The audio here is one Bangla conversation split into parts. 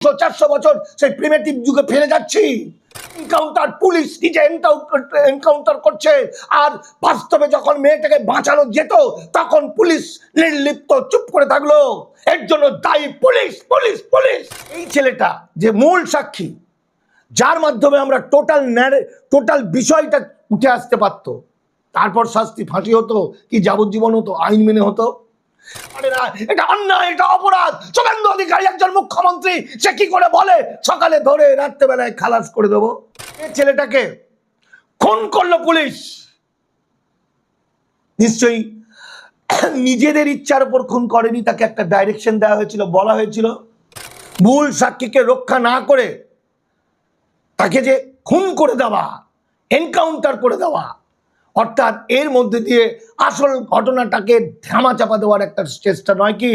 400 বছর সেই প্রিমিটিভ যুগে ফেলে যাচ্ছি। এনকাউন্টার, পুলিশ নিজে এনকাউন্টার করছে, আর বাস্তবে যখন মেয়েটাকে বাঁচানো যেত তখন পুলিশ নির্লিপ্ত চুপ করে থাকলো। এর জন্য দায়ী পুলিশ, পুলিশ, পুলিশ। এই ছেলেটা যে মূল সাক্ষী, যার মাধ্যমে আমরা টোটাল বিষয়টা উঠে আসতে পারত, তারপর শাস্তি ফাঁসি হতো কি যাবজ্জীবন হতো, আইন মেনে হতো। এটা অন্যায়, এটা অপরাধ। শুভেন্দু অধিকারী একজন মুখ্যমন্ত্রী, সে কি করে বলে সকালে ধরে রাত্রেবেলায় খালাস করে দেবো? ছেলেটাকে খুন করলো পুলিশ, নিশ্চয়ই নিজেদের ইচ্ছার উপর খুন করেনি, তাকে একটা ডাইরেকশন দেওয়া হয়েছিল, বলা হয়েছিল। মূল সাক্ষীকে রক্ষা না করে তাকে যে খুন করে দেওয়া, এনকাউন্টার করে দেওয়া, অর্থাৎ এর মধ্যে দিয়ে আসল ঘটনাটাকে ধামাচাপা দেওয়ার একটা চেষ্টা নয় কি?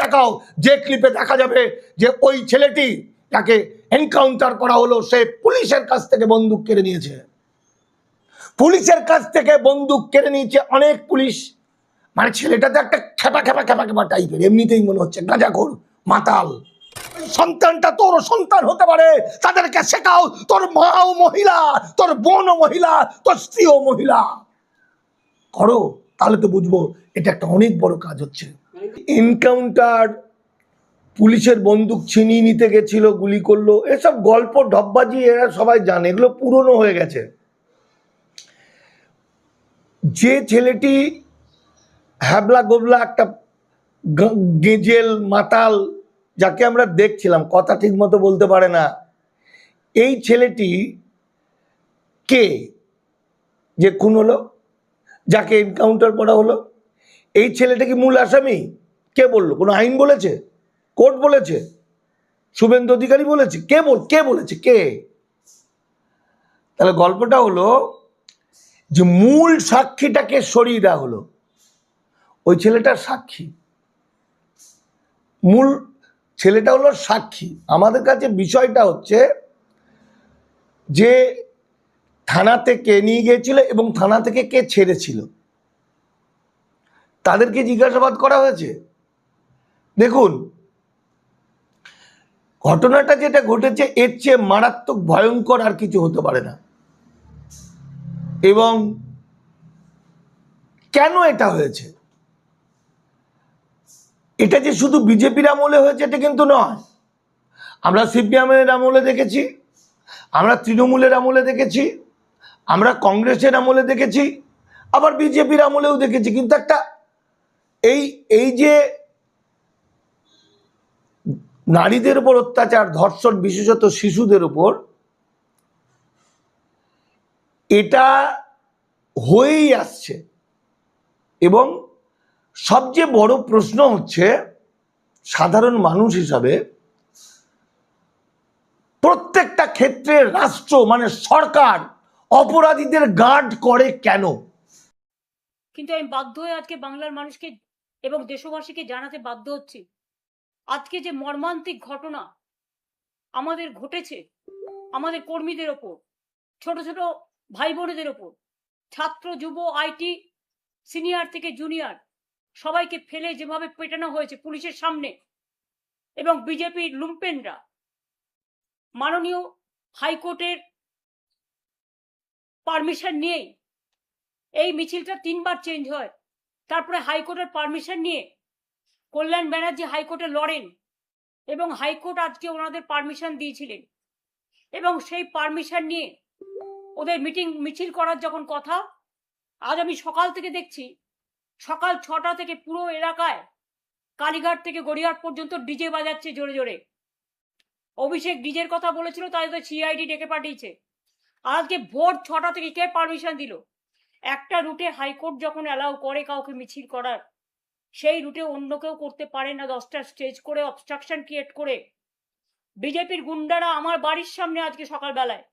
দেখাও, যে ক্লিপে দেখা যাবে যে ওই ছেলেটি তাকে এনকাউন্টার করা হলো, সে পুলিশের কাছ থেকে বন্দুক কেড়ে নিয়েছে। পুলিশের কাছ থেকে বন্দুক কেড়ে নিয়েছে অনেক পুলিশ। মানে ছেলেটা তো একটা খেপা খেপা খেপা খেপা টাইপের, এমনিতেই মনে হচ্ছে গাঁজাখোর, মাতাল। সন্তানটা তোর সন্তান হতে পারে, তাদেরকে শেখাও। তোর মাও মহিলা, তোর বোনও মহিলা, তোর স্ত্রীও মহিলা। করো, তাহলে তো বুঝবো এটা একটা অনেক বড় কাজ হচ্ছে। এনকাউন্টার, পুলিশের বন্দুক ছিনিয়ে নিতে গেছিল, গুলি করলো, এসব গল্প ঢপবাজি এরা সবাই জানে, এগুলো পুরনো হয়ে গেছে। যে ছেলেটি হ্যাবলা গোবলা একটা গেজেল মাতাল, যাকে আমরা দেখছিলাম, কথা ঠিক মতো বলতে পারে না, এই ছেলেটি কে যে খুন হলো, যাকে এনকাউন্টার করা হলো, এই ছেলেটা কি মূল আসামি? কে বললো? কোনো আইন বলেছে? কোর্ট বলেছে? শুভেন্দু অধিকারী বলেছে? কে বলেছে? কে? তাহলে গল্পটা হলো যে মূল সাক্ষীটাকে সরিয়ে দেওয়া হলো। ওই ছেলেটার সাক্ষী, মূল ছেলেটা হলো সাক্ষী। আমাদের কাছে বিষয়টা হচ্ছে যে থানাতে কে নিয়ে গিয়েছিল এবং থানা থেকে কে ছেড়েছিল, তাদেরকে জিজ্ঞাসাবাদ করা হয়েছে। দেখুন, ঘটনাটা যেটা ঘটেছে এর চেয়ে মারাত্মক ভয়ঙ্কর আর কিছু হতে পারে না। এবং কেন এটা হয়েছে, এটা যে শুধু বিজেপির আমলে হয়েছে এটা কিন্তু নয়। আমরা সিপিএমের আমলে দেখেছি, আমরা তৃণমূলের আমলে দেখেছি, আমরা কংগ্রেসের আমলে দেখেছি, আবার বিজেপির আমলেও দেখেছি। কিন্তু একটা এই যে নারীদের উপর অত্যাচার, ধর্ষণ, বিশেষত শিশুদের উপর, এটা হয়েই আসছে। এবং সবচেয়ে বড় প্রশ্ন হচ্ছে, সাধারণ মানুষ হিসাবে প্রত্যেকটা ক্ষেত্রে রাষ্ট্র মানে সরকার অপরাধীদের গার্ড করে কেন? কিন্তু আমি বাধ্য হয়ে আজকে বাংলার মানুষকে এবং দেশবাসীকে জানাতে বাধ্য হচ্ছি, আজকে যে মর্মান্তিক ঘটনা আমাদের ঘটেছে, আমাদের কর্মীদের ওপর, ছোট ছোট ভাই বোনেদের ওপর, ছাত্র, যুব, আইটি, সিনিয়র থেকে জুনিয়র সবাইকে ফেলে যেভাবে পেটানো হয়েছে পুলিশের সামনে, এবং বিজেপির লুম্পেনরা মাননীয় হাইকোর্টের পারমিশন নিয়েই এই মিছিলটা 3 বার চেঞ্জ হয়। তারপরে হাইকোর্টের পারমিশন নিয়ে কল্যাণ ব্যানার্জি হাইকোর্টে লড়েন এবং হাইকোর্ট আজকে ওনাদের পারমিশন দিয়েছিলেন, এবং সেই পারমিশন নিয়ে ওদের মিছিল করার যখন কথা, আজ আমি সকাল থেকে দেখছি, সকাল 6টা থেকে পুরো এলাকায় কালীঘাট থেকে গড়িয়াহাট পর্যন্ত ডিজে বাজাচ্ছে জোরে জোরে। অভিষেক ডিজের কথা বলেছিল, তাই তো সিআইডি ডেকে পাঠিয়েছে। আজকে ভোর 6টা থেকে কে পারমিশন দিল? একটা রুটে হাইকোর্ট যখন অ্যালাউ করে কাউকে মিছিল করার, সেই রুটে অন্য কেউ করতে পারে না। 10টা স্টেজ করে অবস্ট্রাকশন ক্রিয়েট করে বিজেপির গুন্ডারা আমার বাড়ির সামনে আজকে সকালবেলায়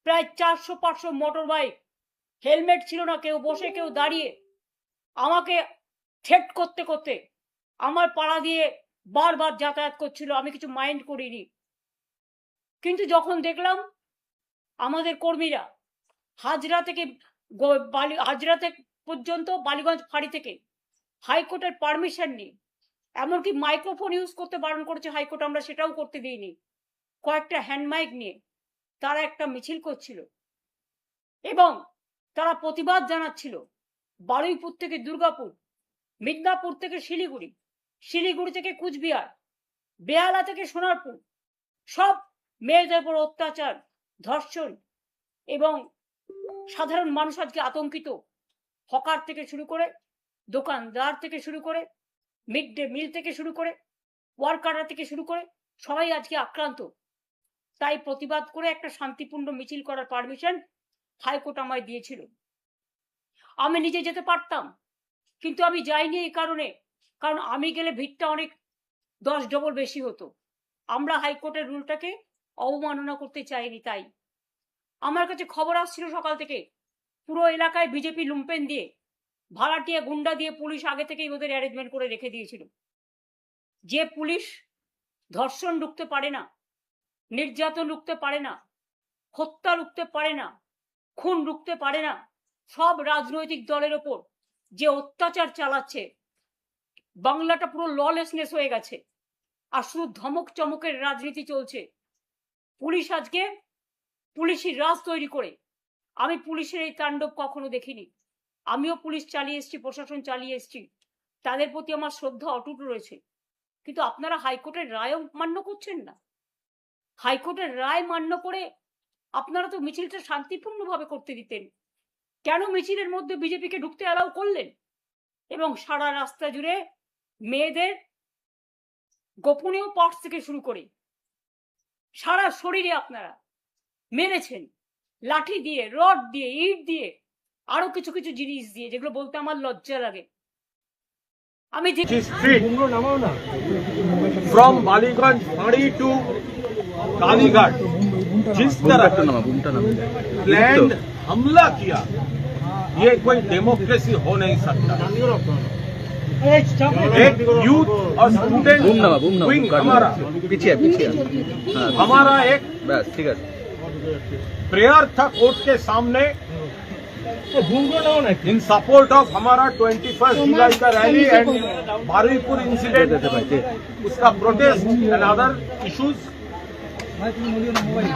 প্রায় 400-500 মোটর বাইক, হেলমেট ছিল না, কেউ বসে কেউ দাঁড়িয়ে, আমাকে থ্রেট করতে করতে আমার পাড়া দিয়ে বারবার যাতায়াত করছিল। আমি কিছু মাইন্ড করিনি। কিন্তু যখন দেখলাম আমাদের কর্মীরা হাজরা থেকে হাজরা পর্যন্ত বালিগঞ্জ ফাঁড়ি থেকে হাইকোর্টের পারমিশন নিয়ে এমনকি মাইক্রোফোন ইউজ করতে বারণ করেছে হাইকোর্ট, আমরা সেটাও করতে দিইনি। কয়েকটা হ্যান্ড মাইক নিয়ে তারা একটা মিছিল করছিল এবং তারা প্রতিবাদ জানাচ্ছিল বারুইপুর থেকে দুর্গাপুর, মিদনাপুর থেকে শিলিগুড়ি, শিলিগুড়ি থেকে কুচবিহার, বেহালা থেকে সোনারপুর, সব মেয়েদের উপর অত্যাচার, ধর্ষণ এবং সাধারণ মানুষ আজকে আতঙ্কিত। হকার থেকে শুরু করে, দোকানদার থেকে শুরু করে, মিড ডে মিল থেকে শুরু করে, ওয়ার্কাররা থেকে শুরু করে সবাই আজকে আক্রান্ত। তাই প্রতিবাদ করে একটা শান্তিপূর্ণ মিছিল করার পারমিশন হাইকোর্ট আমায় দিয়েছিল। আমি নিজে যেতে পারতাম, কিন্তু আমি যাইনি এই কারণে, কারণ আমি গেলে ভিড়টা অনেক 10 ডবল বেশি হতো। আমরা হাইকোর্টের রুলটাকে অবমাননা করতে চাইনি। তাই আমার কাছে খবর আসছিল সকাল থেকে পুরো এলাকায় বিজেপি লুম্পেন দিয়ে, ভাড়াটিয়া গুন্ডা দিয়ে পুলিশ আগে থেকেই ওদের অ্যারেঞ্জমেন্ট করে রেখে দিয়েছিল। যে পুলিশ ধর্ষণ রুখতে পারে না, নির্যাতন রুখতে পারে না, হত্যা রুখতে পারে না, খুন রুখতে পারে না, সব রাজনৈতিক দলের ওপর যে অত্যাচার চালাচ্ছে, বাংলাটা পুরো ললেসনেস হয়ে গেছে আর শুধু ধমক চমকের রাজনীতি চলছে। পুলিশ আজকে পুলিশি রাজ তৈরি করে, আমি পুলিশের এই তাণ্ডব কখনো দেখিনি। আমিও পুলিশ চালিয়ে এসেছি, প্রশাসন চালিয়ে এসেছি, তাদের প্রতি আমার শ্রদ্ধা অটুট রয়েছে। কিন্তু আপনারা হাইকোর্টের রায়ও মান্য করছেন না। হাইকোর্টের রায় মান্য করে আপনারা তো মিছিলটা শান্তিপূর্ণভাবে করতে দিতেন, কেন মিছিলের মধ্যে বিজেপিকে ঢুকতে অ্যালাউ করলেন? এবং সারা রাস্তা জুড়ে মেয়েদের গোপনীয় পার্টস থেকে শুরু করে সারা শরীরে আপনারা মেরেছেন, লাঠি দিয়ে, রড দিয়ে, ইট দিয়ে, আরো কিছু কিছু জিনিস দিয়ে, যেগুলো বলতে আমার লজ্জা লাগে। আমি फ्रॉम बालीगंज फाड़ी टू कालीघाट जिस तरह प्लान हमला किया, ये कोई डेमोक्रेसी हो नहीं सकता। एक यूथ और स्टूडेंट विंग हमारा हमारा एक प्रेयर था कोर्ट के सामने इन सपोर्ट ऑफ हमारा 21 जुलाई का रैली एंड बारुईपुर इंसिडेंट, उसका प्रोटेस्ट एंड अदर इश्यूज।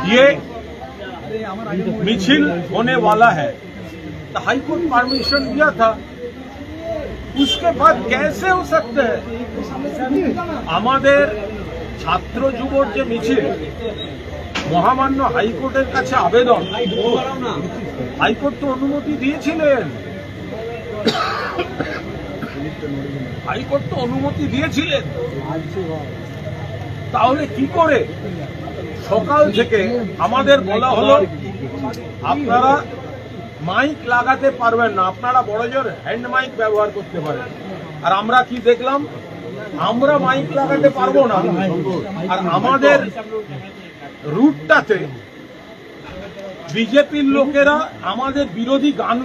ये मिছিল होने वाला है, तो हाईकोर्ट परमिशन दिया था, उसके बाद कैसे हो सकते हैं? আমাদের ছাত্র যুবর যে মিছিল, মহামান্য হাইকোর্টের কাছে আবেদন, হাইকোর্ট তো অনুমতি দিয়েছিলেন, হাইকোর্ট তো অনুমতি দিয়েছিলেন, তাহলে কি করে সকাল থেকে আমাদের বলা হলো আপনারা মাইক লাগাতে পারবেন না, আপনারা বড় জোর হ্যান্ড মাইক ব্যবহার করতে পারেন। আর আমরা কি দেখলাম, আমরা মাইক লাগাতে পারবো না, আর আমাদের রুটটাতে বিজেপির লোকেরা আমাদের বিরোধী গান